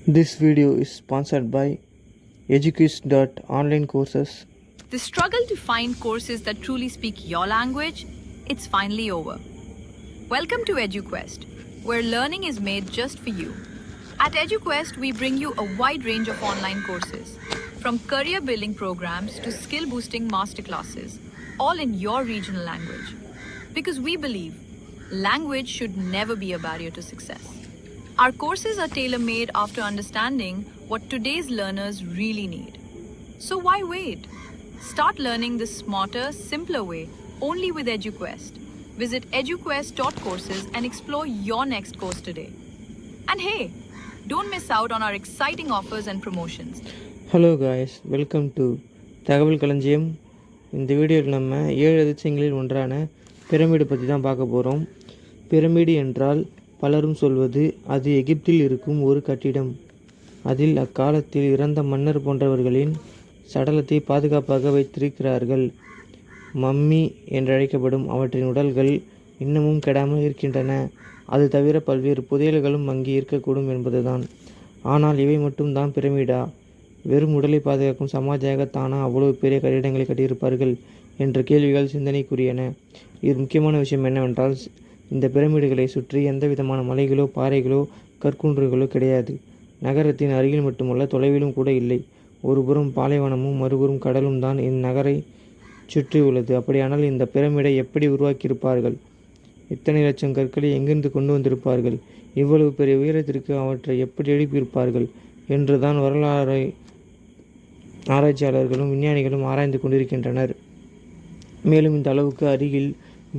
This video is sponsored by Eduquist.online courses. The struggle to find courses that truly speak your language, it's finally over. Welcome to EduQuest, where learning is made just for you. At EduQuest, we bring you a wide range of online courses, from career building programs to skill boosting masterclasses, all in your regional language. Because we believe language should never be a barrier to success. Our courses are tailor-made after understanding what today's learners really need. So why wait? Start learning the smarter, simpler way only with EduQuest. Visit eduquest.courses and explore your next course today. And hey, don't miss out on our exciting offers and promotions. Hello guys, welcome to தகவல் களஞ்சியம். இந்த வீடியோவில் நம்ம 7 அதிசயங்களில் ஒன்றான pyramid பற்றி தான் பார்க்க போகிறோம். பிரமிடு என்றால் பலரும் சொல்வது அது எகிப்தில் இருக்கும் ஒரு கட்டிடம். அதில் அக்காலத்தில் இறந்த மன்னர் போன்றவர்களின் சடலத்தை பாதுகாப்பாக வைத்திருக்கிறார்கள். மம்மி என்றழைக்கப்படும் அவற்றின் உடல்கள் இன்னமும் கெடாமல் இருக்கின்றன. அது தவிர பல்வேறு புதையல்களும் அங்கே இருக்கக்கூடும் என்பதுதான். ஆனால் இவை மட்டும்தான் பிரமிடா? வெறும் உடலை பாதுகாக்கும் சமாஜாகத்தானா அவ்வளவு பெரிய கட்டிடங்களை கட்டியிருப்பார்கள் என்ற கேள்விகள் சிந்தனைக்குரியன. இது முக்கியமான விஷயம் என்னவென்றால், இந்த பிரமிடுகளை சுற்றி எந்த விதமான மலைகளோ பாறைகளோ கற்குன்றுகளோ கிடையாது. நகரத்தின் அருகில் மட்டுமல்ல, தொலைவிலும் கூட இல்லை. ஒருபுறம் பாலைவனமும் மறுபுறம் கடலும் தான் இந்நகரை சுற்றி உள்ளது. அப்படியானால் இந்த பிரமிடை எப்படி உருவாக்கியிருப்பார்கள்? இத்தனை லட்சம் கற்களை எங்கிருந்து கொண்டு வந்திருப்பார்கள்? இவ்வளவு பெரிய உயரத்திற்கு அவற்றை எப்படி எழுப்பியிருப்பார்கள் என்றுதான் வரலாறு ஆராய்ச்சியாளர்களும் விஞ்ஞானிகளும் ஆராய்ந்து கொண்டிருக்கின்றனர். மேலும் இந்த அளவுக்கு அருகில்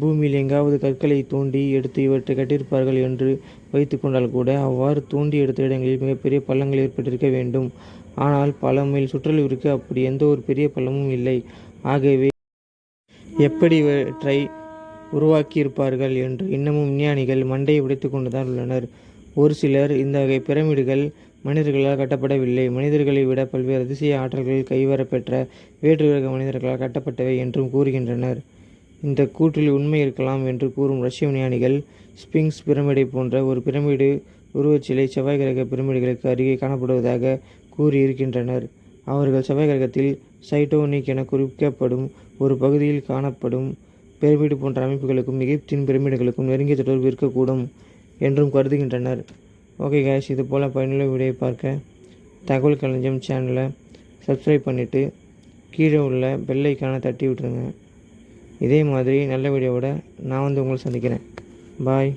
பூமியில் எங்காவது கற்களை தோண்டி எடுத்து இவற்றை கட்டியிருப்பார்கள் என்று வைத்து கொண்டால் கூட அவ்வாறு தோண்டி எடுத்த இடங்களில் மிகப்பெரிய பள்ளங்கள் ஏற்பட்டிருக்க வேண்டும். ஆனால் பல மைல் சுற்றளவிற்கு அப்படி எந்த ஒரு பெரிய பள்ளமும் இல்லை. ஆகவே எப்படி இவற்றை உருவாக்கியிருப்பார்கள் என்று இன்னமும் விஞ்ஞானிகள் மண்டையை உடைத்து கொண்டுதான் உள்ளனர். ஒரு சிலர் இந்த வகை பிரமிடுகள் மனிதர்களால் கட்டப்படவில்லை, மனிதர்களை விட பல்வேறு அதிசய ஆற்றல்கள் கைவரப்பெற்ற வேற்று கிரக மனிதர்களால் கட்டப்பட்டவை என்றும் கூறுகின்றனர். இந்த கூற்றில் உண்மை இருக்கலாம் என்று கூறும் ரஷ்ய விஞ்ஞானிகள் ஸ்பிங்ஸ் பிரமிடை போன்ற ஒரு பிரமிடு உருவச்சிலை செவ்வாய் கிரக பிரமிடுகளுக்கு அருகே காணப்படுவதாக கூறியிருக்கின்றனர். அவர்கள் செவ்வாய் கிரகத்தில் சைட்டோனிக் என குறிக்கப்படும் ஒரு பகுதியில் காணப்படும் பிரமிடு போன்ற அமைப்புகளுக்கும் எகிப்தின் பிரமிடுகளுக்கும் நெருங்கிய தொடர்பு இருக்கக்கூடும் என்றும் கருதுகின்றனர். ஓகே காய்ஸ், இது போல் பயனுள்ள வீடியோ பார்க்க தகவல் களஞ்சியம் சேனலை சப்ஸ்கிரைப் பண்ணிவிட்டு கீழே உள்ள பெல் ஐக்கானை தட்டி விட்டுருங்க. இதே மாதிரி நல்ல வீடியோவோட நான் உங்களை சந்திக்கிறேன். பாய்.